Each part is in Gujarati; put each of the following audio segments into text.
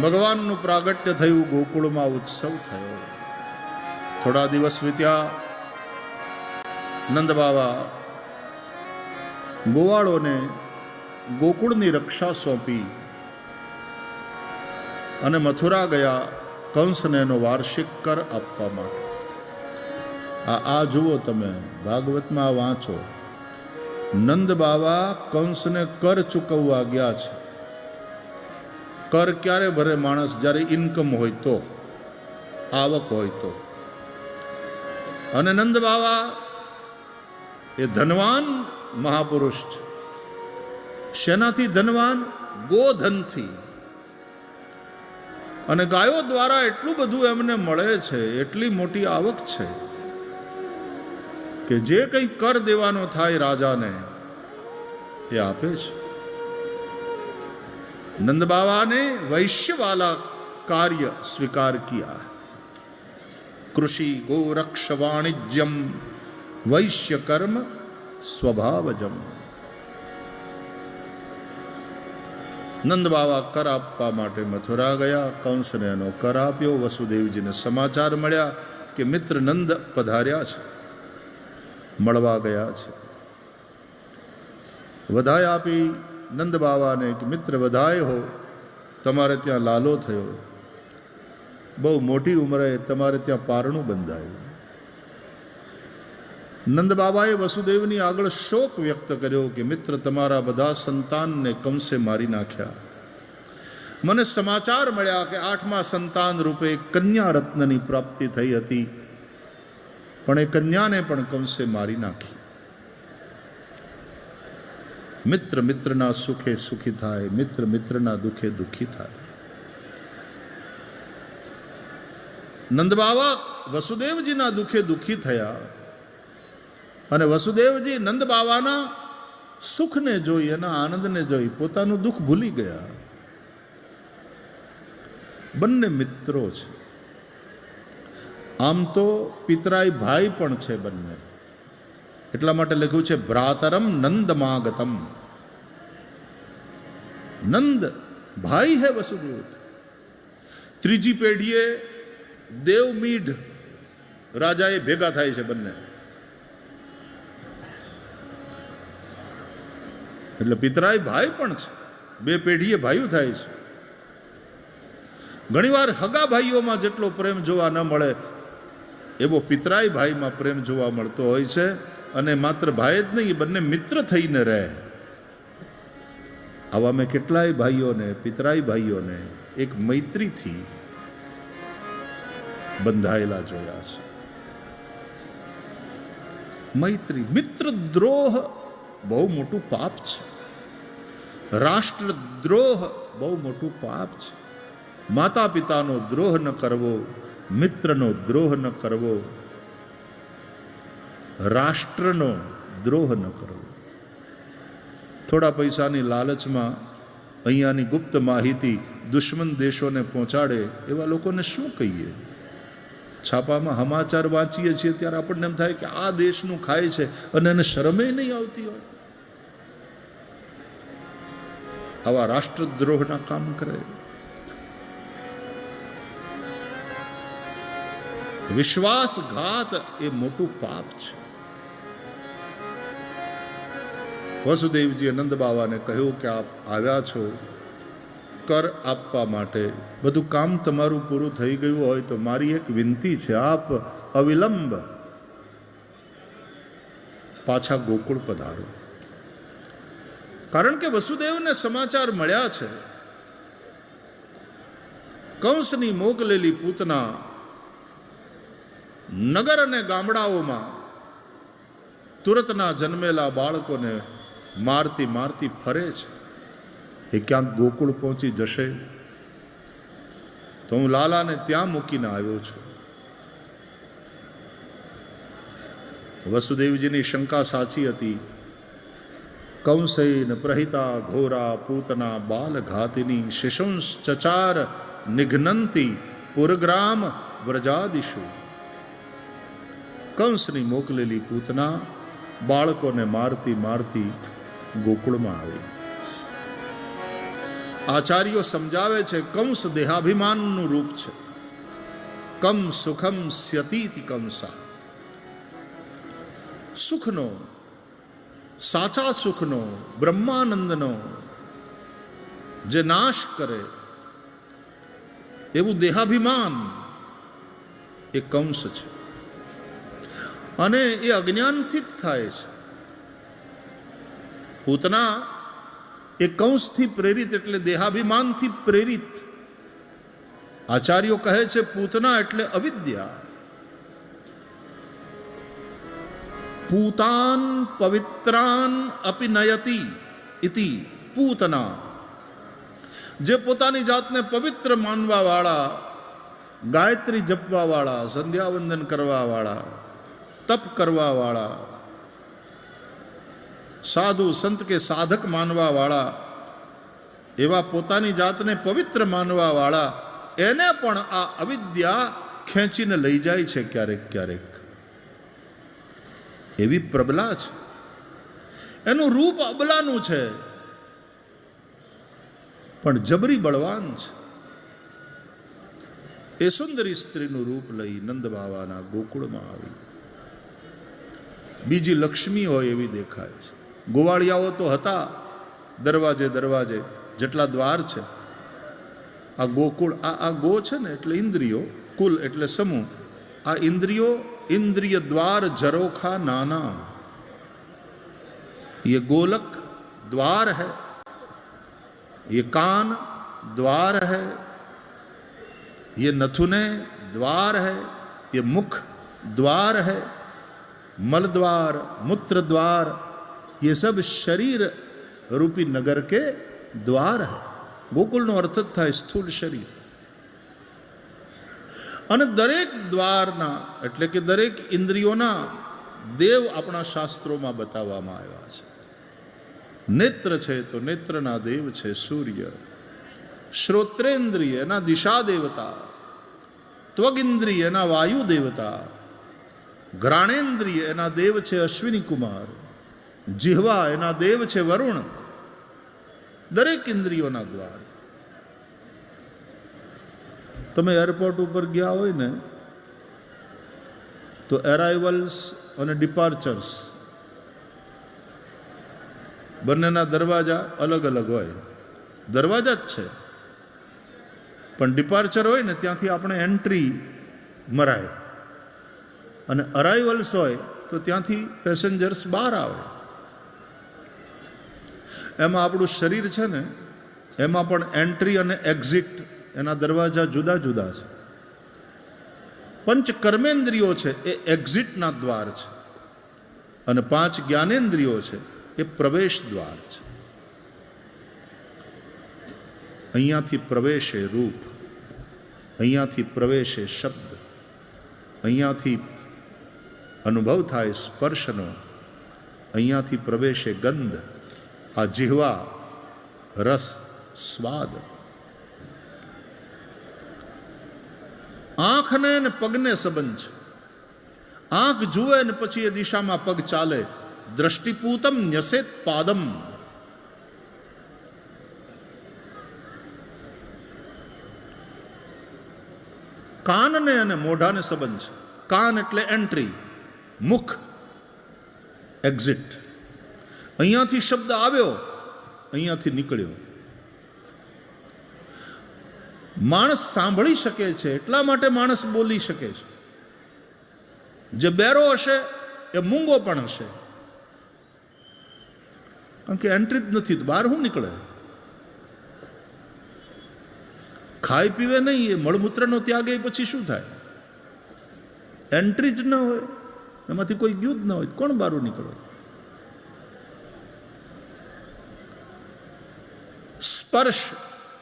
ભગવાનનું પ્રાગટ્ય થયું, ગોકુળમાં ઉત્સવ થયો. થોડા દિવસ વીત્યા. નંદ બાવા ગોવાળોને ગોકુળની રક્ષા સોંપી અને મથુરા ગયા કંસને એનો વાર્ષિક કર આપવા માટે. આ જુઓ, તમે ભાગવતમાં વાંચો. નંદ બાવા કંસને કર ચૂકવવા ગયા છે. કર ક્યારે ભરે માણસ? જ્યારે ઇન્કમ હોય તો, આવક હોય તો. અને નંદ બાવા એ ધનવાન મહાપુરુષ છે. શેનાથી ધનવાન? ગોધનથી. અને ગાયો દ્વારા એટલું બધું એમને મળે છે, એટલી મોટી આવક છે કે જે કંઈ કર દેવાનો થાય રાજાને એ આપે છે. नंद बाबा ने वैश्य वाला कार्य स्वीकार किया. कृषि गोरक्ष वाणिज्यम वैश्य कर्म स्वभावजम. नंद बाबा कर आपवा माटे मथुरा गया. कंसने एनो कर आप्यो. वसुदेवजीने समाचार मळ्या કે મિત્ર નંદ પધાર્યા છે, મળવા ગયા છે. વધાઈ આપી નંદ બાવાને કે મિત્ર વધાય હો, તમારે ત્યાં લાલો થયો, બહુ મોટી ઉંમરે તમારે ત્યાં પારણું બંધાયું. નંદ બાબાએ વસુદેવની આગળ શોક વ્યક્ત કર્યો કે મિત્ર તમારા બધા સંતાનને કંસે મારી નાખ્યા. મને સમાચાર મળ્યા કે 8મા સંતાન રૂપે કન્યા રત્નની પ્રાપ્તિ થઈ હતી, પણ એ કન્યાને પણ કંસે મારી નાખી. મિત્ર મિત્રના સુખે સુખી થાય, મિત્ર મિત્રના દુઃખે દુઃખી થાય. નંદ બાવા વસુદેવજીના દુઃખે દુઃખી થયા અને વસુદેવજી નંદ બાવાના સુખને જોઈ, એના આનંદને જોઈ પોતાનું દુઃખ ભૂલી ગયા. બંને મિત્રો છે. આમ તો પિતરાઈ ભાઈ પણ છે બંને, એટલા માટે લખ્યું છે ભ્રાતરમ નંદમાગતમ. નંદ ભાઈ હે વસુદેવ. ત્રીજી પેઢીએ દેવમીઢ રાજાએ ભેગા થાય છે બંને. એટલે પિતરાઈ ભાઈ પણ છે, બે પેઢીએ ભાઈઓ થાય છે. ઘણીવાર હગા ભાઈઓમાં જેટલો પ્રેમ જોવા ન મળે એવો પિતરાઈ ભાઈમાં પ્રેમ જોવા મળતો હોય છે. અને માત્ર ભાઈ જ નહીં, બંને મિત્ર થઈને રહે. આવા મેં કેટલાય ભાઈઓને, પિતરાઈ ભાઈઓને એક મૈત્રીથી બંધાયેલા જોયા છે. મૈત્રી. મિત્ર દ્રોહ બહુ મોટું પાપ છે. રાષ્ટ્રદ્રોહ બહુ મોટું પાપ છે. માતા પિતાનો દ્રોહ ન કરવો, મિત્રનો દ્રોહ ન કરવો, રાષ્ટ્રનો દ્રોહ ન કરવો. થોડા પૈસાની લાલચમાં અહીંયાની ગુપ્ત માહિતી દુશ્મન દેશોને પહોંચાડે એવા લોકોને શું કહીએ? છાપામાં સમાચાર વાંચીએ છીએ ત્યારે આપણને એમ થાય કે આ દેશનું ખાય છે અને એને શરમે નહીં આવતી હોય. આવા રાષ્ટ્રદ્રોહના કામ કરે. વિશ્વાસઘાત એ મોટું પાપ છે. વસુદેવજીએ નંદ બાવાને કહ્યું કે આપ આવ્યા છો કર આપવા માટે, બધું કામ તમારું પૂરું થઈ ગયું હોય તો મારી એક વિનંતી છે, આપ અવિલંબ પાછા ગોકુળ પધારો. કારણ કે વસુદેવને સમાચાર મળ્યા છે કંસની મોકલેલી પૂતના નગર અને ગામડાઓમાં તુરતના જન્મેલા બાળકોને મારતી મારતી ફરે છે. એ ક્યાંક ગોકુળ પહોંચી જશે તો હું લાલાને ત્યાં મૂકીને આવ્યો છું. વસુદેવજીની શંકા સાચી હતી. કંસૈન પ્રહિતા ઘોરા પૂતના બાલઘાતિની શિશુંસ ચચાર નિઘ્નંતી પુરગ્રામ વ્રજાદિશુ. કંસની મોકલેલી પૂતના બાળકોને મારતી મારતી ગોકુળમાં આવી. આચાર્યો સમજાવે છે, કંસ દેહાભિમાનનું રૂપ છે. કમ સુખમ સ્યતીતિ કંસા. સુખનો, સાચા સુખનો, બ્રહ્માનંદનો જે નાશ કરે એવું દેહાભિમાન એ કંસ છે. અને એ અજ્ઞાનથી જ થાય છે. પૂતના એ કંસથી પ્રેરિત એટલે દેહાભિમાનથી પ્રેરિત. આચાર્યો કહે છે પૂતના એટલે અવિદ્યા. પૂતાન પવિત્રાન અપિ નયતિ ઇતિ પૂતના. જે પોતાની જાતને પવિત્ર માનવા વાળા, ગાયત્રી જપવા વાળા, સંધ્યાવંદન કરવા વાળા, તપ કરવા વાળા, સાધુ સંત કે સાધક માનવા વાળા, એવા પોતાની જાતને પવિત્ર માનવા વાળા, એને પણ આ અવિદ્યા ખેંચીને લઈ જાય છે ક્યારેક ક્યારેક. એવી પ્રબલા છે. એનું રૂપ અબલાનું છે પણ જબરી બળવાન છે. એ સુંદરી સ્ત્રીનું રૂપ લઈ નંદ બાવાના ગોકુળમાં આવી. બીજી લક્ષ્મી હોય એવી દેખાય છે. ગોવાળિયાઓ તો હતા દરવાજે દરવાજે, જેટલા દ્વાર છે. આ ગોકુળ, આ ગો છે ને એટલે ઇન્દ્રિયો, કુલ એટલે સમૂહ. આ ઇન્દ્રિયો, इंद्रिय द्वार झरोखा नाना. ये गोलक द्वार है, ये कान द्वार है, ये नथुने द्वार है, ये मुख द्वार है, मल द्वार, मूत्र द्वार, ये सब शरीर रूपी नगर के द्वार है. गोकुल नो अर्थ था स्थूल शरीर. અને દરેક દ્વારના એટલે કે દરેક ઇન્દ્રિયોના દેવ આપણા શાસ્ત્રોમાં બતાવવામાં આવ્યા છે. નેત્ર છે તો નેત્રના દેવ છે સૂર્ય. શ્રોત્રેન્દ્રિય એના દિશા દેવતા, ત્વગિન્દ્રિય એના વાયુ દેવતા, ઘ્રાણેન્દ્રિય એના દેવ છે અશ્વિની કુમાર, જીહવા એના દેવ છે વરુણ. દરેક ઇન્દ્રિયોના દ્વાર. તમે એરપોર્ટ ઉપર ગયા હોય ને તો એરાઇવલ્સ અને ડિપાર્ચર્સ બંનેના દરવાજા અલગ અલગ હોય. દરવાજા જ છે પણ ડિપાર્ચર હોય ને ત્યાંથી આપણે એન્ટ્રી મરાય, અને અરાઇવલ્સ હોય તો ત્યાંથી પેસેન્જર્સ બહાર આવે. એમાં આપણું શરીર છે ને એમાં પણ એન્ટ્રી અને એક્ઝિટ એના દરવાજા જુદા જુદા છે. પંચ કર્મેન્દ્રિયો છે એ એક્ઝિટના દ્વાર છે, અને 5 જ્ઞાનેન્દ્રિયો છે એ પ્રવેશ દ્વાર છે. અહીંયાથી પ્રવેશે રૂપ, અહીંયાથી પ્રવેશે શબ્દ, અહીંયાથી અનુભવ થાય સ્પર્શનો, અહીંયાથી પ્રવેશે ગંધ, આ જીહવા, રસ, સ્વાદ. આંખને ને પગને સંબંધ છે. આંખ જુએ ને પછી એ દિશામાં પગ ચાલે. દ્રષ્ટિપૂતમ ન્યસેત પાદમ. કાનને અને મોઢાને સંબંધ છે. કાન એટલે એન્ટ્રી, મુખ એક્ઝિટ. અહીંયાથી શબ્દ આવ્યો, અહીંયાથી નીકળ્યો. માણસ સાંભળી શકે છે એટલા માટે માણસ બોલી શકે છે. જે બેરો હશે એ મૂંગો પણ હશે, કારણ કે એન્ટ્રી જ નથી તો બહાર શું નીકળે. ખાઈ પીવે નહીં, એ મળમૂત્રનો ત્યાગ, એ પછી શું થાય? એન્ટ્રી જ ન હોય, એમાંથી કોઈ ગયું જ ન હોય, કોણ બહાર નીકળે? સ્પર્શ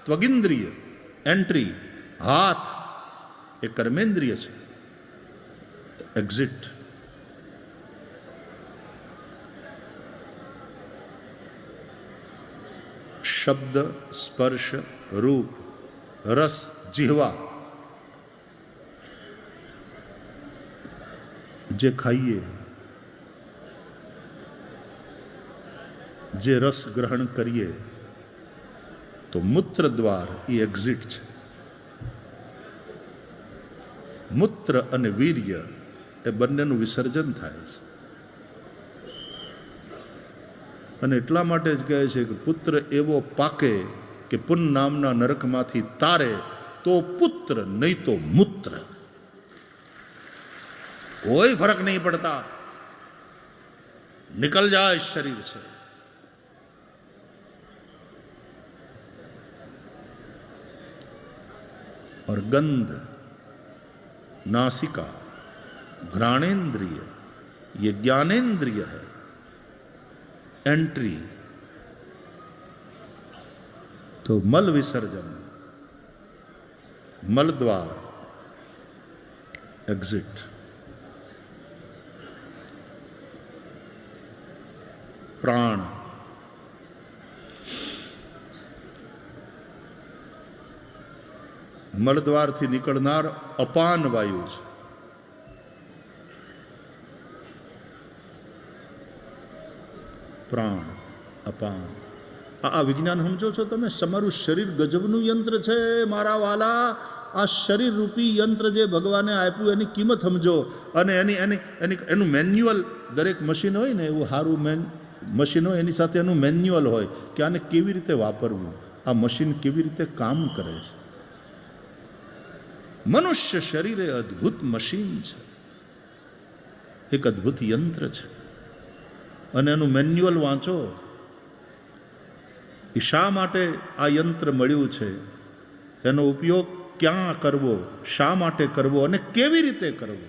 ત્વગિન્દ્રિય એન્ટ્રી, હાથ એ કર્મેન્દ્રિય છે એક્ઝિટ. શબ્દ, સ્પર્શ, રૂપ, રસ, જીહવા. જે ખાઈએ, જે રસ ગ્રહણ કરીએ, તો મૂત્ર દ્વાર એ એક્ઝિટ છે. મૂત્ર અને વીર્ય એ બંનેનું વિસર્જન થાય છે. અને એટલા માટે જ કહે છે કે પુત્ર એવો પાકે કે પુન નામના નરકમાંથી તારે, તો પુત્ર નહીં તો મૂત્ર. કોઈ ફરક નહીં પડતા, निकल जाए शरीर से. और गंध, नासिका, घ्राणेन्द्रिय, ये ज्ञानेन्द्रिय है. एंट्री तो मल विसर्जन, मल द्वार एग्जिट. प्राण, મલદ્વારથી નીકળનાર અપાન વાયુ છે. પ્રાણ, અપાન. આ વિજ્ઞાન સમજો છો તમે? તમારું શરીર ગજબનું યંત્ર છે મારા વાલા. આ શરીર રૂપી યંત્ર જે ભગવાને આપ્યું એની કિંમત સમજો. અને એનું મેન્યુઅલ, દરેક મશીન હોય ને એવું સારું મશીન હોય એની સાથે એનું મેન્યુઅલ હોય કે આને કેવી રીતે વાપરવું, આ મશીન કેવી રીતે કામ કરે છે. મનુષ્ય શરીર એ અદ્ભુત મશીન છે, એક અદ્ભુત યંત્ર છે. અને એનું મેન્યુઅલ વાંચો. એ શા માટે આ યંત્ર મળ્યું છે, એનો ઉપયોગ ક્યાં કરવો, શા માટે કરવો અને કેવી રીતે કરવો,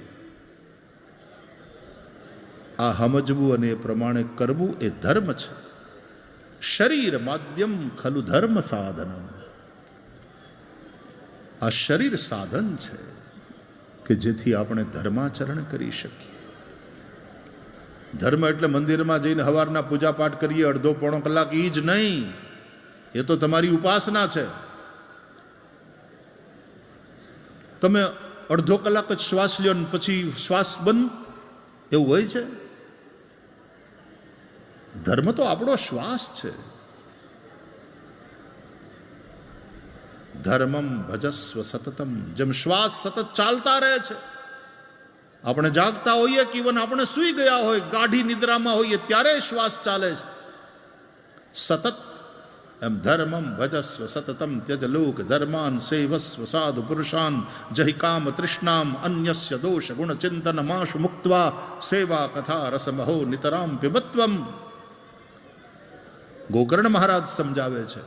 આ સમજવું અને એ પ્રમાણે કરવું એ ધર્મ છે. શરીર માધ્યમ ખલુ ધર્મ સાધનમ. આ શરીર સાધન છે કે જેથી આપણે ધર્માચરણ કરી શકીએ. ધર્મ એટલે મંદિરમાં જઈને સવારના પૂજા પાઠ કરીએ અડધો પોણો કલાક, એ જ નહીં. એ તો તમારી ઉપાસના છે. તમે અડધો કલાક જ શ્વાસ લ્યો ને પછી શ્વાસ બંધ, એવું હોય છે? ધર્મ તો આપણો શ્વાસ છે. ધર્મમ ભજસ્વ સતતમ. જેમ શ્વાસ સતત ચાલતા રહે છે, આપણે જાગતા હોઈએ કે ઇવન આપણે સૂઈ ગયા હોય, ગાઢી નિદ્રામાં હોઈએ ત્યારે શ્વાસ ચાલે છે સતત. એમ ધર્મમ ભજસ્વ સતતમ ત્યજ લોક ધર્માન સેવસ્વ સાધુ પુરુષાન જહિ કામ તૃષ્ણામ અન્યસ્ય દોષ ગુણ ચિંતન માશુ મુક્ત્વા સેવા કથા રસમહો નિતરામ પિબત્વમ. ગોકર્ણ મહારાજ સમજાવે છે,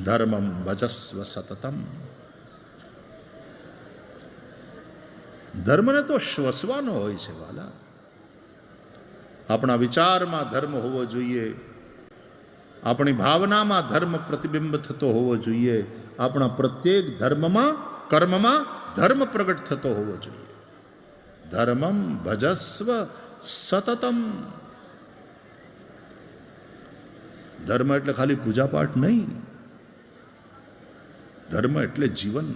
ધર્મમ ભજસ્વ સતતમ. ધર્મને તો શ્વસવાનો હોય છે વાલા. આપણા વિચારમાં ધર્મ હોવો જોઈએ, આપણી ભાવનામાં ધર્મ પ્રતિબિંબ થતો હોવો જોઈએ, આપણા પ્રત્યેક ધર્મમાં, કર્મમાં ધર્મ પ્રગટ થતો હોવો જોઈએ. ધર્મમ ભજસ્વ સતતમ. ધર્મ એટલે ખાલી પૂજાપાઠ નહીં, ધર્મ એટલે જીવન.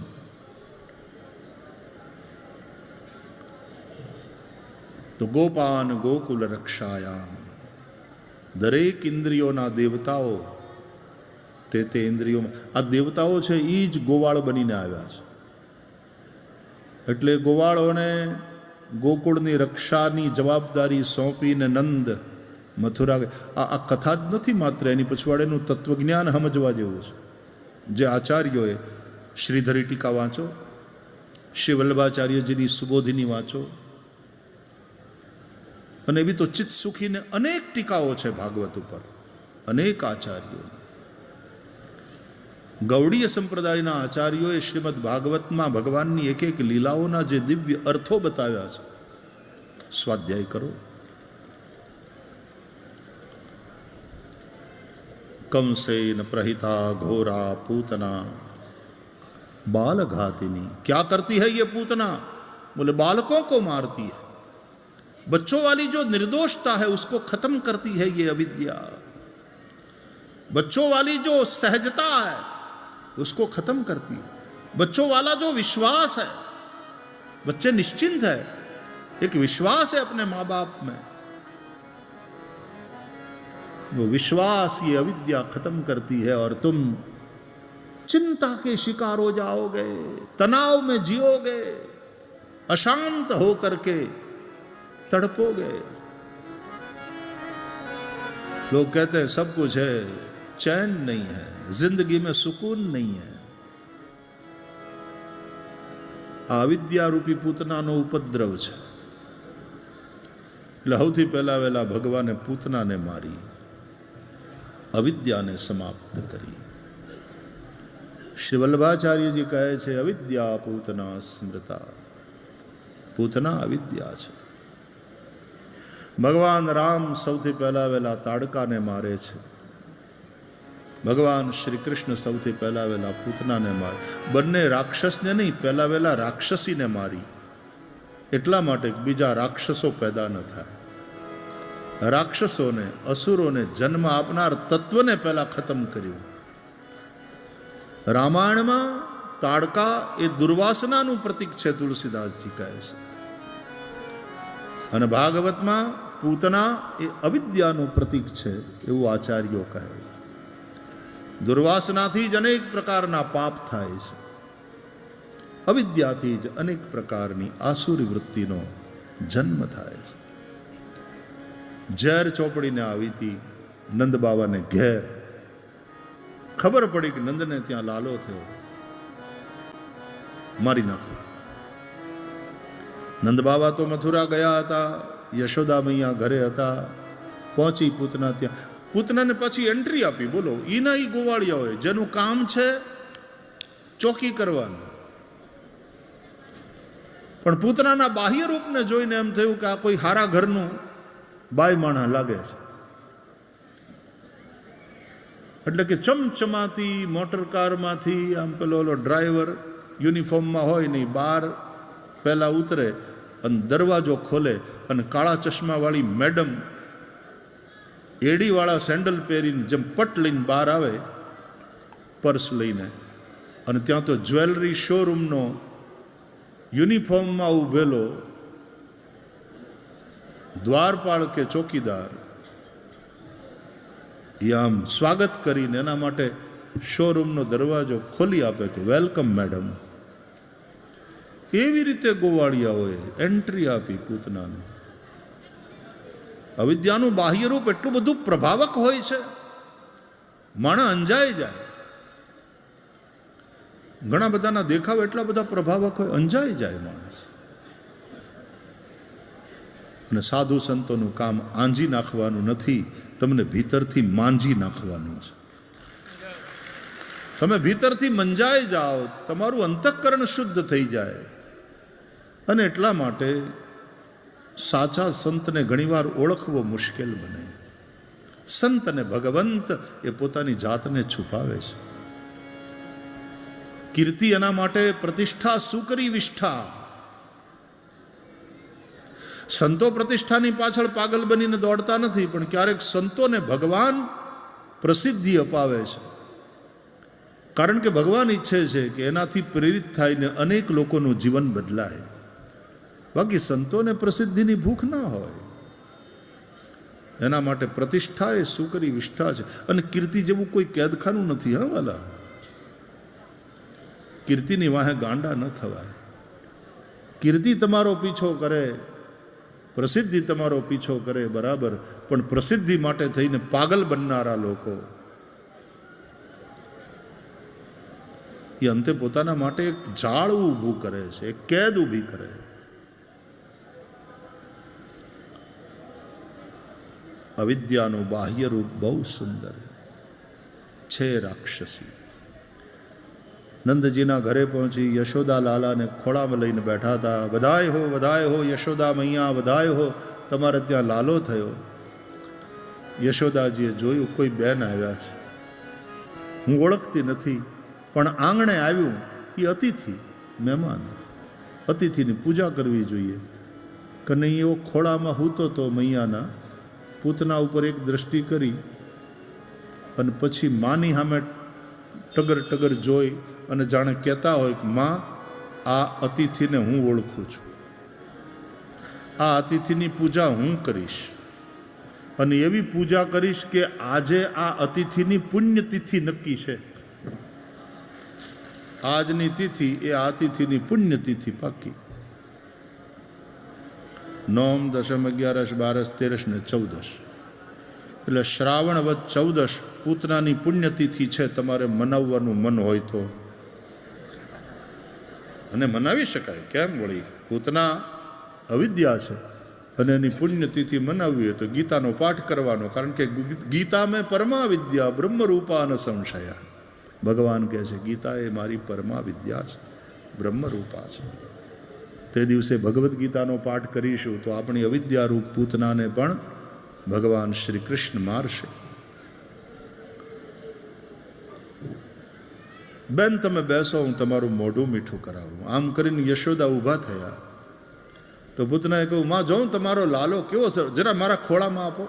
તો ગોપાન ગોકુલ રક્ષાયામ. દરેક ઇન્દ્રિયોના દેવતાઓ તે ઇન્દ્રિયોમાં, આ દેવતાઓ છે એ જ ગોવાળ બનીને આવ્યા છે. એટલે ગોવાળોને ગોકુળની રક્ષાની જવાબદારી સોંપીને નંદ મથુરા. આ કથા જ નથી માત્ર, એની પછવાડેનું તત્વજ્ઞાન સમજવા જેવું છે. જે આચાર્યોએ શ્રીધરી ટીકા વાંચો, શ્રી વલ્લભાચાર્યજીની સુબોધિની વાંચો, અને એવી તો ચિત્ત સુખીને અનેક ટીકાઓ છે ભાગવત ઉપર, અનેક આચાર્યો. ગૌડીય સંપ્રદાયના આચાર્યોએ શ્રીમદ ભાગવતમાં ભગવાનની એક એક લીલાઓના જે દિવ્ય અર્થો બતાવ્યા છે, સ્વાધ્યાય કરો. कंसेन प्रहिता घोरा पूतना बालघातिनी. क्या करती है ये पूतना? बोले बालकों को मारती है. बच्चों वाली जो निर्दोषता है उसको खत्म करती है ये अविद्या. बच्चों वाली जो सहजता है उसको खत्म करती है. बच्चों वाला जो विश्वास है, बच्चे निश्चिंत है, एक विश्वास है अपने माँ बाप में, वो विश्वास ये अविद्या खत्म करती है और तुम चिंता के शिकार हो जाओगे, तनाव में जियोगे, अशांत होकर के तड़पोगे। लोग कहते हैं सब कुछ है, चैन नहीं है, जिंदगी में सुकून नहीं है। अविद्या रूपी पूतनाનો ઉપદ્રવ છે। એટલે સૌથી પહેલા વહેલા ભગવાને પૂતનાને મારી, અવિદ્યાને સમાપ્ત કરી। શ્રી વલ્લભાચાર્યજી કહે છે અવિદ્યા પૂતના સ્મૃતા, પૂતના અવિદ્યા છે। ભગવાન રામ સૌથી પહેલા વહેલા તાડકાને મારે છે, ભગવાન શ્રી કૃષ્ણ સૌથી પહેલા વહેલા પૂતનાને મારે। બંને રાક્ષસને નહીં, પહેલા વહેલા રાક્ષસીને મારી, એટલા માટે બીજા રાક્ષસો પેદા ન થાય। રાક્ષસોને, અસુરોને જન્મ આપનાર તત્વને પહેલા ખતમ કર્યું। રામાયણમાં તાડકા એ દુર્વાસનાનું પ્રતીક છે, તુલસીદાસજી કહે છે, અને ભાગવતમાં પૂતના એ અવિદ્યાનું પ્રતીક છે એવું આચાર્યો કહે। દુર્વાસનાથી જ અનેક પ્રકારના પાપ થાય છે, અવિદ્યાથી જ અનેક પ્રકારની આસુરી વૃત્તિનો જન્મ થાય છે। ઝેર ચોપડીને આવી હતી નંદ બાવાને ઘેર, ખબર પડી કે નંદને ત્યાં લાલો થયો, મારી નાખો। નંદ બાવા તો મથુરા ગયા હતા, યશોદા મૈયા ઘરે હતા, પહોંચી પૂતના ત્યાં। પૂતનાને પાછી એન્ટ્રી આપી। બોલો, ઈના ઈ ગોવાળિયા હોય જેનું કામ છે ચોકી કરવાનું, પણ પૂતનાના બાહ્ય રૂપને જોઈને એમ થયું કે આ કોઈ હારા ઘરનું બાઈ માણા લાગે છે। એટલે કે ચમચમાતી મોટર કારમાંથી આમ પેલો ડ્રાઈવર યુનિફોર્મમાં હોય નહીં, બહાર પહેલા ઉતરે અને દરવાજો ખોલે અને કાળા ચશ્માવાળી મેડમ એડીવાળા સેન્ડલ પહેરીને જેમ પટ લઈને બહાર આવે, પર્સ લઈને, અને ત્યાં તો જ્વેલરી શોરૂમનો યુનિફોર્મમાં ઊભેલો દ્વારપાળ કે ચોકીદાર એ આમ સ્વાગત કરીને એના માટે શોરૂમનો દરવાજો ખોલી આપે કે વેલકમ મેડમ। એવી રીતે ગોવાળિયાઓએ એન્ટ્રી આપી પૂતનાને। અવિદ્યાનું બાહ્ય રૂપ એટલું બધું પ્રભાવક હોય છે, માણસ અંજાઈ જાય। ઘણા બધાના દેખાવ એટલા બધા પ્રભાવક હોય, અંજાઈ જાય માણસ। અને સાધુ સંતોનું કામ આંજી નાખવાનું નથી, તમને ભીતરથી માંજી નાખવાનું છે। તમે ભીતરથી મંજાઈ જાઓ, તમારું અંતઃકરણ શુદ્ધ થઈ જાય। અને એટલા માટે સાચા સંતને ઘણીવાર ઓળખવો મુશ્કેલ બને। સંત અને ભગવંત એ પોતાની જાતને છુપાવે છે। કીર્તિ એના માટે પ્રતિષ્ઠા સુકરી વિષ્ઠા। સંતો પ્રતિષ્ઠાની પાછળ પાગલ બનીને દોડતા નથી, પણ ક્યારેક સંતોને ભગવાન પ્રસિદ્ધિ અપાવે છે, કારણ કે ભગવાન ઈચ્છે છે કે એનાથી પ્રેરિત થઈને અનેક લોકોનું જીવન બદલાય। બાકી સંતોને પ્રસિદ્ધિની ભૂખ ના હોય, એના માટે પ્રતિષ્ઠા એ સુકરી વિષ્ઠા છે। અને કીર્તિ જેવું કોઈ કેદખાનું નથી। હા વાલા, કીર્તિની વાહે ગાંડા ન થવાય। કીર્તિ તમારો પીછો કરે, પ્રસિદ્ધિ તમારો પીછો કરે, બરાબર, પણ પ્રસિદ્ધિ માટે થઈને પાગલ બનનારા લોકો એ અંતે પોતાના માટે એક જાળ ઊભું કરે છે, એક કેદ ઊભી કરે। અવિદ્યાનું બાહ્ય રૂપ બહુ સુંદર છે, રાક્ષસી। નંદજીના ઘરે પહોંચી યશોદા લાલાને ખોળામાં લઈને બેઠા હતા। બધાય હો યશોદા મૈયા, બધાય હો, તમારે ત્યાં લાલો થયો। યશોદાજીએ જોયું કોઈ બેન આવ્યા છે, હું ઓળખતી નથી, પણ આંગણે આવ્યું એ અતિથિ, મહેમાન, અતિથિની પૂજા કરવી જોઈએ। કનૈયો ખોળામાં હૂતો તો મૈયાના, પૂતના ઉપર એક દ્રષ્ટિ કરી અને પછી માની સામે ટગર ટગર જોઈ અને જાણે કહેતા હોય કે માં, આ અતિથિને હું ઓળખું છું, આ અતિથિની પૂજા હું કરીશ। અને એવી પૂજા કરીશ કે આજે આ અતિથિની પુણ્યતિથિ નક્કી છે. આજની તિથિ એ આ અતિથિની પુણ્યતિથિ પાકી. નોમ, દશમ, 11, 12, 13 ને 14. એટલે શ્રાવણ વદ 14 પૂતનાની પુણ્યતિથિ છે. તમારે મનાવવાનું મન હોય તો અને મનાવી શકાય. કેમ વળી? પૂતના અવિદ્યા છે અને એની પુણ્યતિથિ મનાવવી હોય તો ગીતાનો પાઠ કરવાનો. કારણ કે ગીતા મેં પરમા વિદ્યા બ્રહ્મરૂપા ન સંશયા. ભગવાન કહે છે ગીતા એ મારી પરમા વિદ્યા છે, બ્રહ્મરૂપા છે. તે દિવસે ભગવદ્ ગીતાનો પાઠ કરીશું તો આપણી અવિદ્યારૂપ પૂતનાને પણ ભગવાન શ્રી કૃષ્ણ મારશે. બેન તમે બેસો, હું તમારું મોઢું મીઠું કરાવું. આમ કરીને યશોદા ઊભા થયા તો પૂતનાએ કહ્યું, માં જોઉં તમારો લાલો કેવો છે, જરા મારા ખોળામાં આપો,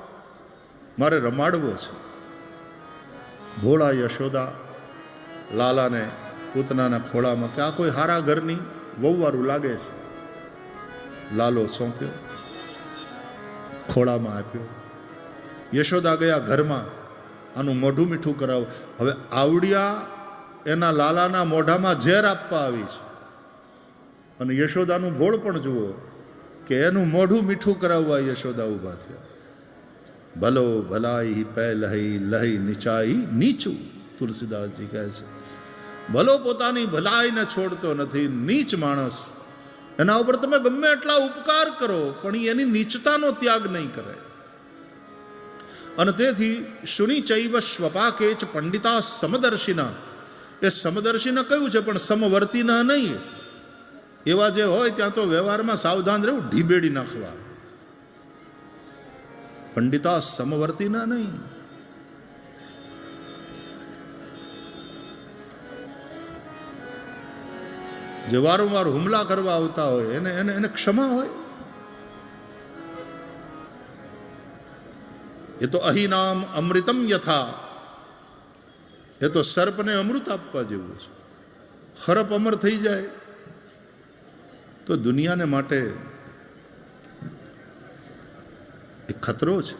મારે રમાડવો છે. ભોળા યશોદા લાલાને પૂતનાના ખોળામાં, કે આ કોઈ હારા ઘરની વહુવારું લાગે છે. લાલો સોંપ્યો, ખોળામાં આપ્યો. યશોદા ગયા ઘરમાં, આનું મોઢું મીઠું કરાવો. હવે આવડિયા એના લાલાના મોઢામાં ઝેર આપવા આવી છે અને યશોદાનું ભોળ પણ જુઓ કે એનું મોઢું મીઠું કરાવવા યશોદા ઊભા થયા. ભલો ભલાઈ પે લહી લહી નીચાઈ નીચું. તુલસીદાસજી કહે છે ભલો પોતાની ભલાઈને છોડતો નથી. નીચ માણસ, એના ઉપર તમે ગમે એટલા ઉપકાર કરો પણ એની નીચતાનો ત્યાગ નહીં કરે. અને તેથી શુનિ ચૈવ સ્વપાકેચ પંડિતા સમદર્શિના. એ સમદર્શિના કયું છે પણ સમવર્તીના નહીં. એવા જે હોય ત્યાં તો વ્યવહારમાં સાવધાન રહેવું, ઢીબેડી નાખવા. પંડિતા સમવર્તીના નહીં. જે વારંવાર હુમલા કરવા આવતા હોય એને એને એને ક્ષમા હોય. એ તો અહિનામ અમૃતમ યથા. એ તો સર્પને અમૃત આપવા જેવું છે. ખરપ અમર થઈ જાય તો દુનિયાને માટે એ ખતરો છે.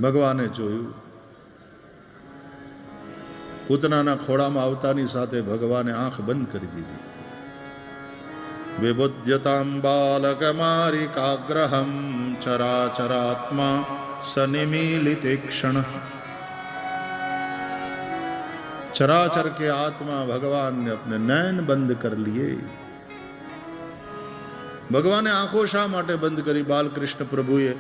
ભગવાને જોયું, પૂતનાના ખોળામાં આવતાની સાથે ભગવાને આંખ બંધ કરી દીધી. વિબુધ્યતામ બાલક મારી કાગ્રહમ ચરાચરાત્મા સનિમીલિતે ક્ષણ. चराचर के आत्मा भगवान ने अपने नैन बंद कर लिए. भगवाने आंखों शा માટે બંધ કરી? બાલકૃષ્ણ પ્રભુએ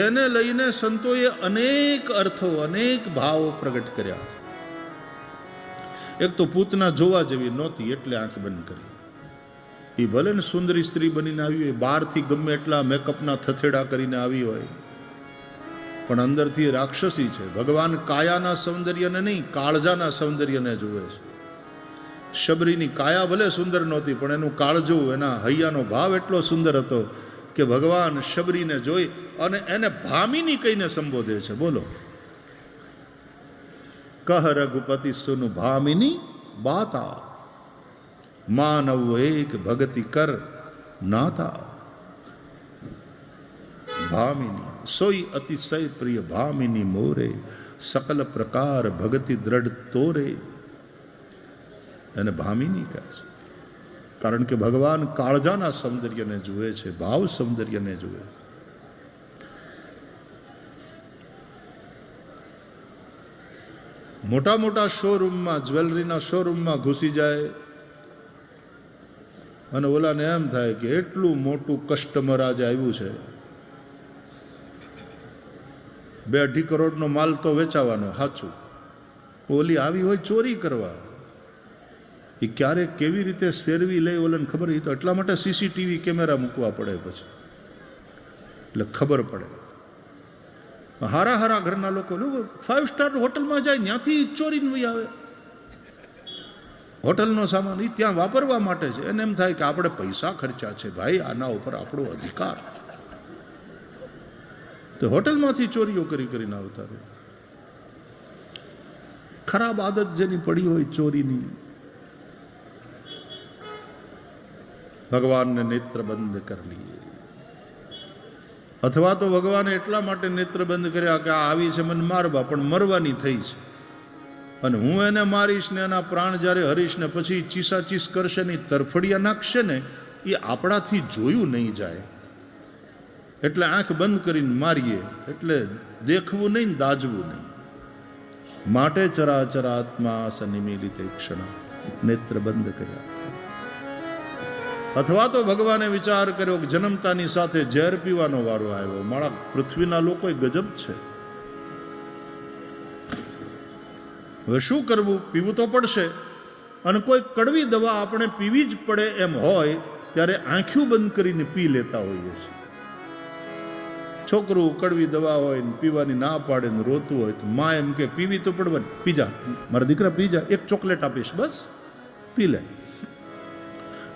એને લઈને સંતોએ અનેક અર્થો, અનેક ભાવો પ્રગટ કર્યા. એક તો પૂતના જોવા જેવી નહોતી એટલે આંખ બંધ કરી. એ ભલે ને સુંદરી સ્ત્રી બનીને આવી હોય, બહારથી ગમે એટલા મેકઅપના થથેડા કરીને આવી હોય, પણ અંદરથી રાક્ષસી છે. ભગવાન કાયાના સૌંદર્યને નહીં, કાળજાના સૌંદર્યને જુએ છે. શબરીની કાયા ભલે સુંદર નહોતી પણ એનું કાળજું, એના હૈયાનો ભાવ એટલો સુંદર હતો કે ભગવાન શબરીને જોઈ અને એને ભામિની કહીને સંબોધે છે. બોલો, કહ રઘુપતિ સુન ભામિની બાતા, માનવ એક ભગતિ કર નાતા. ભામિની સોઈ અતિશય પ્રિય ભામિની મોરે, સકલ પ્રકાર ભગતિ દ્રઢ તોરે. એને ભામિની કહે છે કારણ કે ભગવાન કાળજાના સૌંદર્યને જુએ છે, ભાવ સૌંદર્યને જુએ. મોટા મોટા શોરૂમમાં, જ્વેલરીના શોરૂમમાં ઘૂસી જાય અને ઓલાને એમ થાય કે એટલું મોટું કસ્ટમર આજે આવ્યું છે, 2-2.5 કરોડનો માલ તો વેચાવાનો. સાચું, ઓલી આવી હોય ચોરી કરવા. એ ક્યારેક કેવી રીતે શેરવી લે ઓલાને ખબર. એ તો એટલા માટે સીસીટીવી કેમેરા મૂકવા પડે પછી, એટલે ખબર પડે. હારા હારા ઘરના લોકો 5 સ્ટાર હોટલમાં જાય, ત્યાંથી ચોરીને વહી આવે. હોટલનો સામાન એ ત્યાં વાપરવા માટે છે. એને એમ થાય કે આપણે પૈસા ખર્ચા છે ભાઈ, આના ઉપર આપણો અધિકાર. તો હોટલમાંથી ચોરીઓ કરીને આવતા રહે. ખરાબ આદત જેની પડી હોય ચોરીની. ભગવાનને નેત્ર બંધ કરી લીએ. અથવા તો ભગવાને એટલા માટે નેત્ર બંધ કર્યા કે આ આવી છે મને મારવા, પણ મરવાની થઈ છે, અને હું એને મારીશ ને એના પ્રાણ જ્યારે હરીશ ને પછી ચીસાચીસ કરશે ને તરફડિયા નાખશે ને, એ આપણાથી જોયું નહીં જાય. એટલે આંખ બંધ કરીને મારીએ, એટલે દેખવું નહીં, દાજવું નહીં. માટે ચરાચર આત્મા સનિમિલિત ક્ષણ, નેત્ર બંધ કર્યા. અથવા તો ભગવાને વિચાર કર્યો કે જન્મતાની સાથે ઝેર પીવાનો વારો આવ્યો. મારા પૃથ્વીના લોકો ગજબ છે, હવે શું કરવું? પીવું તો પડશે, અને કોઈ કડવી દવા આપણે પીવી જ પડે એમ હોય ત્યારે આંખ્યું બંધ કરીને પી લેતા હોઈએ છીએ. છોકરું કડવી દવા હોય ને પીવાની ના પાડે ને રોતું હોય તો માં એમ કે પીવી તો પડવાની, પી જા મારા દીકરા, પી જા, એક ચોકલેટ આપીશ બસ પી લે.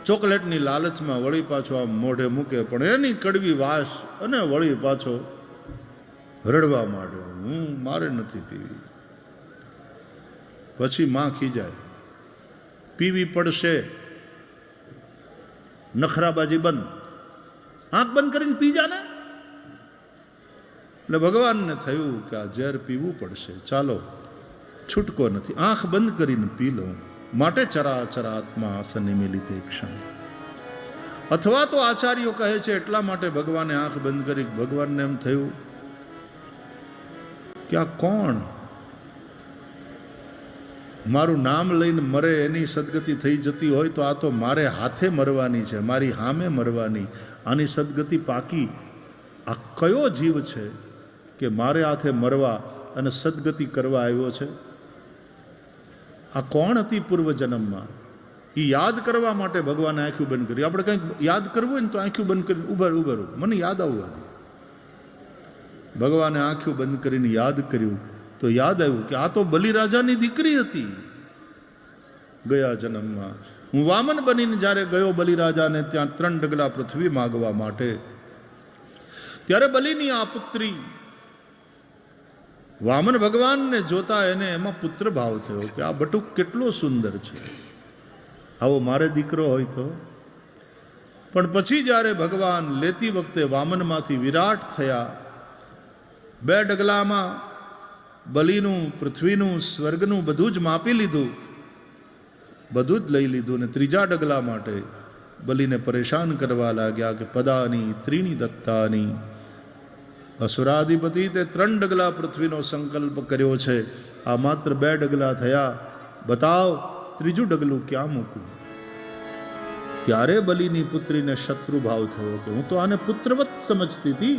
ચોકલેટની લાલચમાં વળી પાછો આમ મોઢે મૂકે, પણ એની કડવી વાસ, અને વળી પાછો રડવા માંડ્યો, હું મારે નથી પીવી. પછી માં ખીજાય, પીવી પડશે, નખરાબાજી બંધ, આંખ બંધ કરીને પી જા ને. એટલે ભગવાનને થયું કે આ ઝેર પીવું પડશે, ચાલો છૂટકો નથી, આંખ બંધ કરીને પી લઉં. માટે ચરાચર આત્મા સનિમિલિત ક્ષણ. અથવા તો આચાર્યો કહે છે એટલા માટે ભગવાને આંખ બંધ કરી. ભગવાનને એમ થયું કે આ કોણ મારું નામ લઈને મરે, એની સદગતિ થઈ જતી હોય તો આ તો મારે હાથે મરવાની છે, મારી સામે મરવાની, આની સદગતિ પાકી. આ કયો જીવ છે કે મારે હાથે મરવા અને સદગતિ કરવા આવ્યો છે? આ કોણ હતી પૂર્વ જન્મમાં? એ યાદ કરવા માટે ભગવાને આંખ્યું બંધ કરી. આપણે કંઈક યાદ કરવું હોય ને તો આંખ્યું બંધ કરીને ઉભર મને યાદ આવવા દે. ભગવાને આંખ્યું બંધ કરીને યાદ કર્યું તો યાદ આવ્યું કે આ તો બલિરાજાની દીકરી હતી ગયા જન્મમાં. હું વામન બનીને જ્યારે ગયો બલિરાજાને ત્યાં 3 ડગલા પૃથ્વી માગવા માટે, ત્યારે બલિની આ પુત્રી વામન ભગવાનને જોતા એને એમાં પુત્ર ભાવ થયો કે આ બટુક કેટલો સુંદર છે, આવો મારે દીકરો હોય તો. પણ પછી જ્યારે ભગવાન લેતી વખતે વામનમાંથી વિરાટ થયા, 2 ડગલામાં બલિનું, પૃથ્વીનું, સ્વર્ગનું બધું જ માપી લીધું, બધું જ લઈ લીધું, અને 3જા ડગલા માટે બલિને પરેશાન કરવા લાગ્યા કે પદાની ત્રીણી દત્તાની. અસુરાધિપતિ તે 3 ડગલા પૃથ્વીનો સંકલ્પ કર્યો છે, આ માત્ર 2 ડગલા થયા, બતાવ 3જું ડગલું ક્યાં મૂકું? ત્યારે બલિની પુત્રીને શત્રુ ભાવ થયો કે હું તો આને પુત્રવત સમજતી હતી,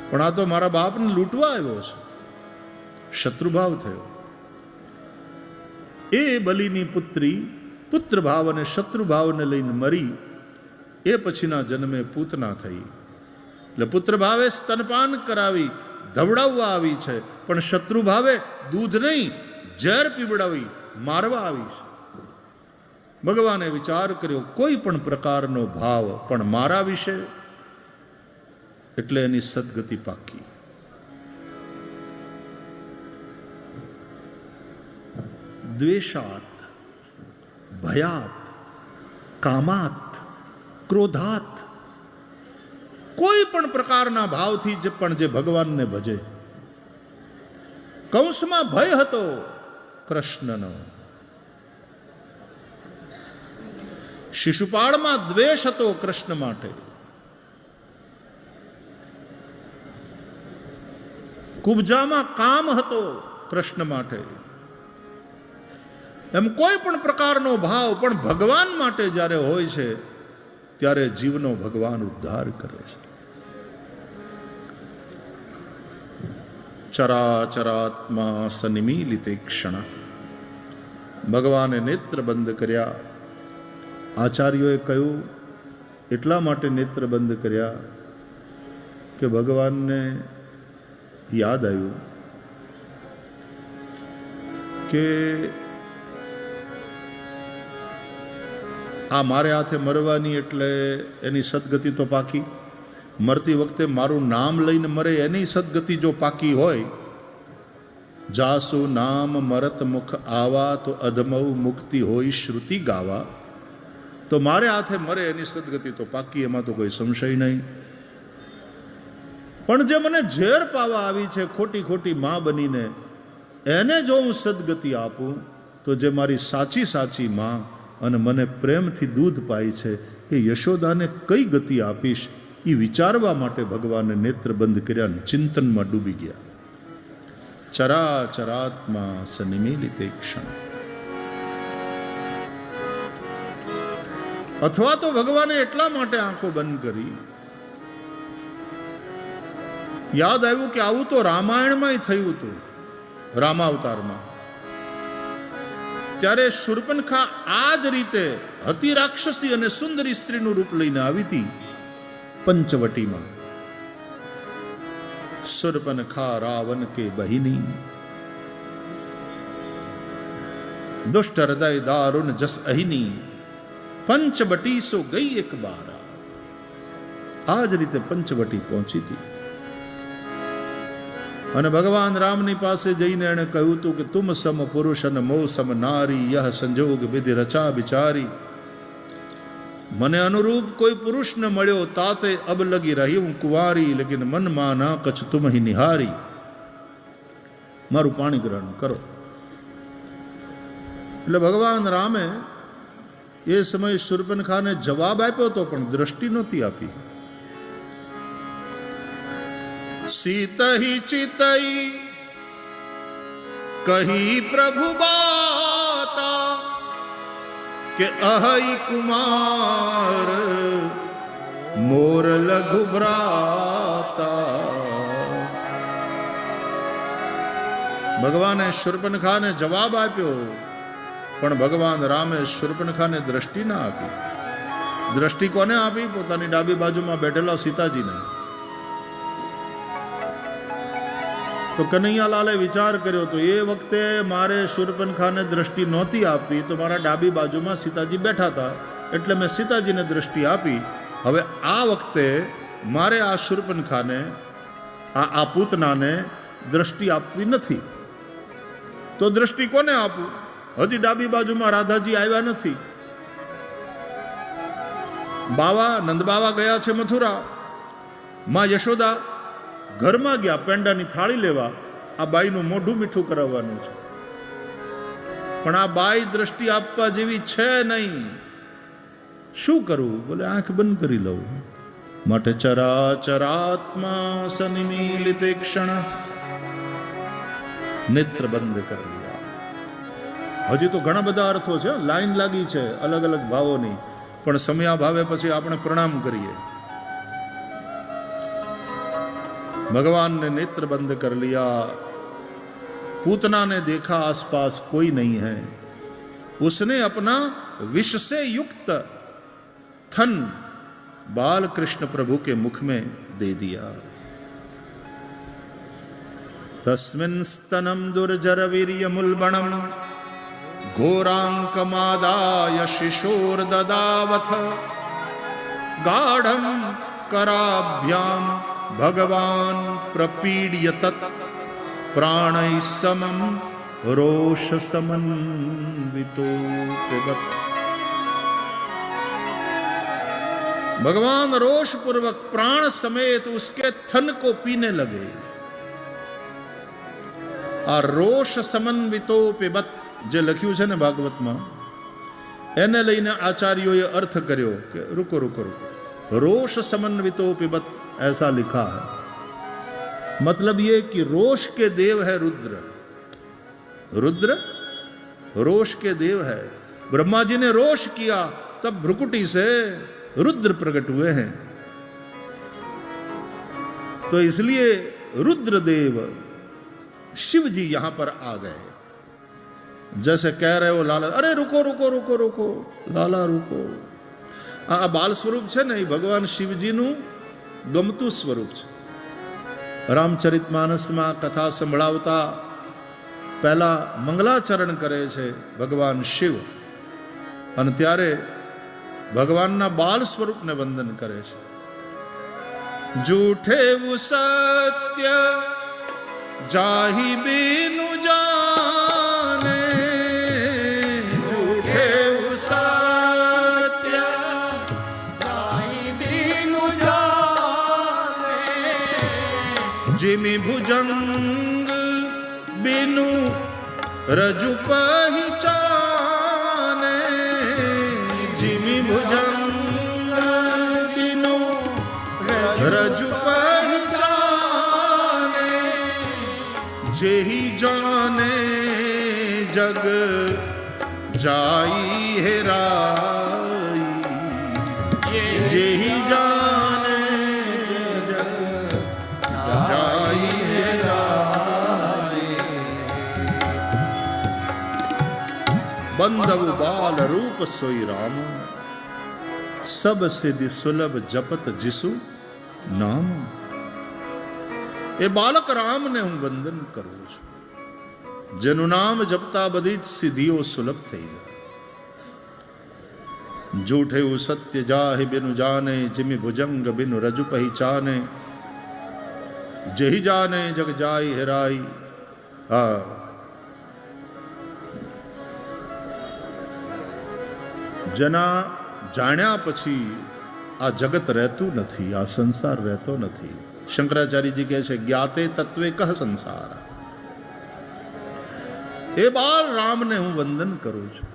પણ આ તો મારા બાપને લૂંટવા આવ્યો છે. શત્રુભાવ થયો. એ બલિની પુત્રી પુત્ર ભાવ અને શત્રુભાવને લઈને મરી. એ પછીના જન્મે પૂતના થઈ. એટલે પુત્ર ભાવે સ્તનપાન કરાવી, ધવડાવવા આવી છે, પણ શત્રુ ભાવે દૂધ નહીં ઝેર પીવડાવી મારવા આવી છે. ભગવાને વિચાર કર્યો કોઈ પણ પ્રકારનો ભાવ પણ મારા વિશે, એટલે એની સદગતિ પાકી. દ્વેષાત, ભયાત, કામાત, ક્રોધાત, કોઈ પણ પ્રકારના ભાવથી જ પણ જે ભગવાનને ભજે. કૌંસમાં ભય હતો કૃષ્ણનો, શિશુપાળમાં દ્વેષ હતો કૃષ્ણ માટે, કુબજામાં કામ હતો કૃષ્ણ માટે. એમ કોઈ પણ પ્રકારનો ભાવ પણ ભગવાન માટે જ્યારે હોય છે ત્યારે જીવનો ભગવાન ઉદ્ધાર કરે છે. ચરાચરાત્મા સનિમીલિતે ક્ષણ. ભગવાને નેત્ર બંધ કર્યા. આચાર્યોએ કહ્યું એટલા માટે નેત્ર બંધ કર્યા કે ભગવાનને યાદ આવ્યું કે આ મારે હાથે મરવાની, એટલે એની સદગતિ તો પાકી. મરતી વખતે મારું નામ લઈને મરે એની સદગતિ જો પાકી હોય, જાસુ નામ મરત મુખ આવા તો અધમૌ મુક્તિ હોય શ્રુતિ ગાવા, તો મારે હાથે મરે એની સદગતિ તો પાકી, એમાં તો કોઈ સંશય નહીં. પણ જે મને ઝેર પાવા આવી છે ખોટી ખોટી માં બનીને, એને જો હું સદગતિ આપું તો જે મારી સાચી સાચી માં અને મને પ્રેમથી દૂધ પાય છે એ યશોદાને કઈ ગતિ આપીશ, એ વિચારવા માટે ભગવાને નેત્ર બંધ કર્યા, ચિંતનમાં ડૂબી ગયા. ચરાચરાત્મા સનિમીલિતે ક્ષણ. અથવા તો ભગવાને એટલા માટે આંખો બંધ કરી, યાદ આવ્યું કે આવું તો રામાયણમાં થયું હતું, રામાવતારમાં. ત્યારે શૂર્પણખા આ જ રીતે અતિ રાક્ષસી અને સુંદરી સ્ત્રીનું રૂપ લઈને આવી હતી પંચવટીમાં. શૂર્પણખા રાવણ કે બહિની, દુષ્ટ હૃદય દારુણ જસ અહિની, પંચવટી સો ગઈ એક બારા. આ જ રીતે પંચવટી પહોંચી હતી અને ભગવાન રામની પાસે જઈને એણે કહ્યું હતું કે તુમ સમ પુરુષ અને મો સમ નારી, યહ સંજોગ વિધિ રચા બિચારી. મને અનુરૂપ કોઈ પુરુષ ન મળ્યો, તાતે અબ લગી રહી હું કુંવારી, લેકિન મન માના કચ્છ તુમ હી નિહારી. મારું પાણી ગ્રહણ કરો. એટલે ભગવાન રામે એ સમયે શૂર્પણખાને જવાબ આપ્યો હતો, પણ દ્રષ્ટિ નહોતી આપી. સીતહી ચિતઈ કહી પ્રભુ બાતા, કે અહઈ કુમાર મોર લઘુ ભ્રાતા. ભગવાને શૂર્પણખાને જવાબ આપ્યો, પણ ભગવાન રામે શૂર્પણખાને દ્રષ્ટિ ના આપી. દ્રષ્ટિ કોને આપી? પોતાની ડાબી બાજુમાં બેઠેલા સીતાજીને. તો કનૈયાલાલે વિચાર કર્યો, તો એ વખતે મારે શૂર્પણખાને દ્રષ્ટિ નહોતી આપી, તો મારા ડાબી બાજુમાં સીતાજી બેઠા હતા, એટલે મેં સીતાજીને દ્રષ્ટિ આપી. હવે આ વખતે મારે આ શૂર્પણખાને, આ પૂતનાને દ્રષ્ટિ આપવી નથી. તો દ્રષ્ટિ કોને આપું? હજી ડાબી બાજુમાં રાધાજી આવ્યા નથી. બાવા નંદબાવા ગયા છે મથુરા. માં યશોદા ઘરમાં ગયા પેંડાની થાળી લેવા, આ બાઈનું મોઢું મીઠું કરાવવાનું છે. પણ આ બાઈ દ્રષ્ટિ આપવા જેવી છે નહીં. શું કરવું? બોલે આંખ બંધ કરી લઉં. માટે ચરાચરાત્મા સનિમીલિતે ક્ષણ, નેત્ર બંધ કરી લીધા. હજી તો ઘણા બધા અર્થો છે, લાઈન લાગી છે અલગ અલગ ભાવોની, પણ સમયાભાવે પછી આપણે પ્રણામ કરીએ. भगवान ने नेत्र बंद कर लिया. पूतना ने देखा आसपास कोई नहीं है. उसने अपना विष से युक्त थन बाल कृष्ण प्रभु के मुख में दे दिया. तस्मिन् स्तनम दुर्जर वीर्य मुल्बणम घोरांकमादाय शिशोर ददावथ गाढ़म कराभ्याम भगवान प्रपीड्य तत् प्राणै समम रोष समन्वितो पिबत. भगवान रोष पूर्वक प्राण समेत उसके थन को पीने लगे. आ रोष समन्वितो पिबत જે લખ્યું છે ને ભાગવતમાં, એને લઈને આચાર્યોએ અર્થ કર્યો કે રૂકો રૂકો રૂકો, रोष समन्वितो पिबत ऐसा लिखा है. मतलब ये कि रोष के देव है रुद्र. रुद्र रोष के देव है. ब्रह्मा जी ने रोष किया तब भ्रुकुटी से रुद्र प्रकट हुए हैं. तो इसलिए रुद्रदेव शिव जी यहां पर आ गए. जैसे कह रहे हो लाला, अरे रुको रुको रुको रुको लाला रुको. આ બાલ સ્વરૂપ છે ને એ ભગવાન શિવજીનું ગમતું સ્વરૂપ છે. રામચરિતમાનસમાં કથા સંભળાવતા પહેલા મંગલાચરણ કરે છે ભગવાન શિવ, અને ત્યારે ભગવાનના બાલ સ્વરૂપને વંદન કરે છે. જૂઠે સત્ય જાહી બીનુ જાને, જૂઠે जिमि भुजंग बिनु रजु पहिचाने, जिमि भुजंग बिनु रजु पहिचाने, जेहि जाने जग जाई हेराई, जेहि जाने जग जाई हेराई। बंधव बाल रूप सोई राम, सब सिद्धि सुलभ जपत जिसु नाम। ए बालक राम ने हूँ वंदन करूँ છું, જેનું નામ જપતા બધી જ સિદ્ધિઓ સુલભ થઈ જાય। જૂઠે સત્ય જાહે બિनु જાને, जिमि भुजंग बिनु रजु पहिचाने, जेहि जाने जग जाई हेराई। હા, જેના જાણ્યા પછી આ જગત રહેતું નથી, આ સંસાર રહેતો નથી। શંકરાચાર્યજી કહે છે જ્ઞાતે તત્વે કહ સંસાર। એ બાલ રામને હું વંદન કરું છું।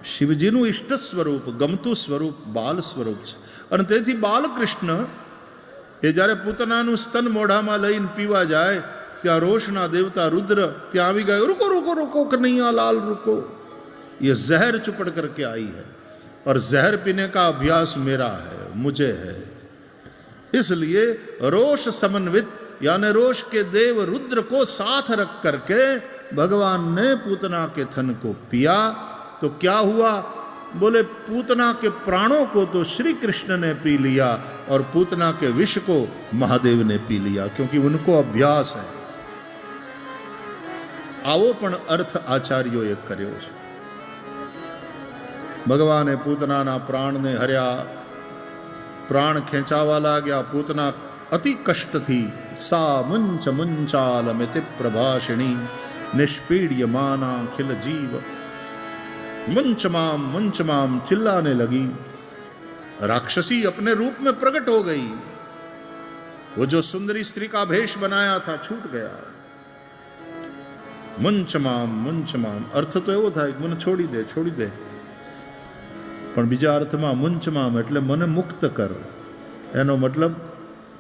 શિવજીનું ઇષ્ટ સ્વરૂપ, ગમતું સ્વરૂપ બાલ સ્વરૂપ છે। અને તેથી બાલકૃષ્ણ એ જ્યારે પૂતનાનું સ્તન મોઢામાં લઈને પીવા જાય, ત્યાં રોષના દેવતા રુદ્ર ત્યાં આવી ગયો, रुको रुको रुको कन्हैया लाल रुको, ये जहर चुपड़ करके आई है और जहर पीने का अभ्यास मेरा है, मुझे है। इसलिए रोष समन्वित यानी रोष के देव रुद्र को साथ रख करके भगवान ने पूतना के थन को पिया। तो क्या हुआ? बोले पूतना के प्राणों को तो श्री कृष्ण ने पी लिया और पूतना के विष को महादेव ने पी लिया, क्योंकि उनको अभ्यास है। आवो पण अर्थ आचार्योए कर्यो छे। भगवाने पूतनाना प्राण ने हर्या, प्राण खेंचावा लाग्या। पूतना अति कष्ट थी सा मुंच मुंचालमिति प्रभाषिणी, निष्पीड्यमाना खिल जीव मुंच माम चिल्लाने लगी। राक्षसी अपने रूप में प्रकट हो गई। वो जो सुंदरी स्त्री का भेष बनाया था छूट गया। मुंच माम अर्थ तो एवो थाय कि मने छोड़ी दे, पण बीजा अर्थमां मुंच माम एटले मने मुक्त कर। एनो मतलब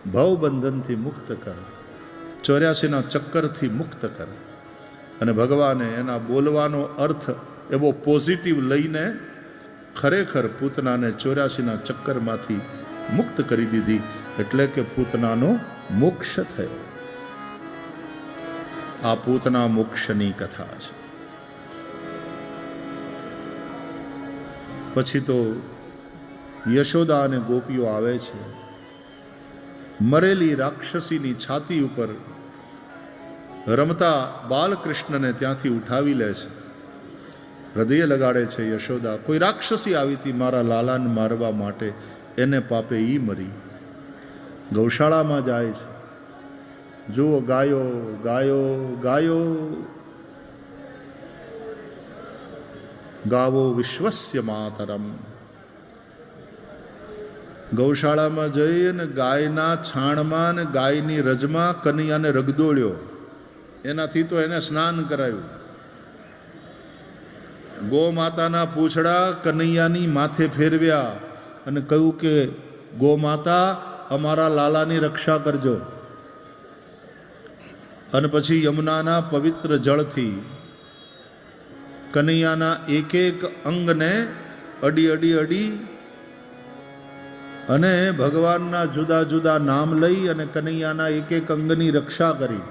भवबंधन थी मुक्त कर, 84 ना चक्कर थी मुक्त कर। अने भगवाने एना बोलवानो अर्थ एवो पॉजिटिव लईने खरेखर पूतनाने 84 ना चक्करमांथी मुक्त करी दीधी, एटले के पूतनानो मोक्ष थयो। आ पूतना मोक्षनी कथा छे। पछी तो यशोदा अने गोपीओ आवे छे, मरेली राक्षसीनी छाती उपर रमता बालकृष्ण ने त्यांथी उठावी ले छे। हृदय लगाड़े छे यशोदा, कोई राक्षसी आवी थी मारा लालाने मारवा माटे, एने पापे ई मरी। गौशाला में जाए छे, जो गायो गायो गायो गावो विश्वस्य मातरम। गौशाला में जई ने गायना छाणमां ने गायनी रजमां कन्हैयाने रगदोळ्यो, एनाथी तो एने स्नान कराव्युं। गो माताना पूछड़ा कन्हैयानी माथे फेरव्या अने कह्युं के गो माता अमारा लालानी रक्षा करजो। अने पछी यमुनाना पवित्र जलथी कन्हैयाना एक एक अंग ने अडी अडी अडी अने भगवानना जुदा जुदा नाम लई अने कन्हैयाना एक एक अंगनी रक्षा करी।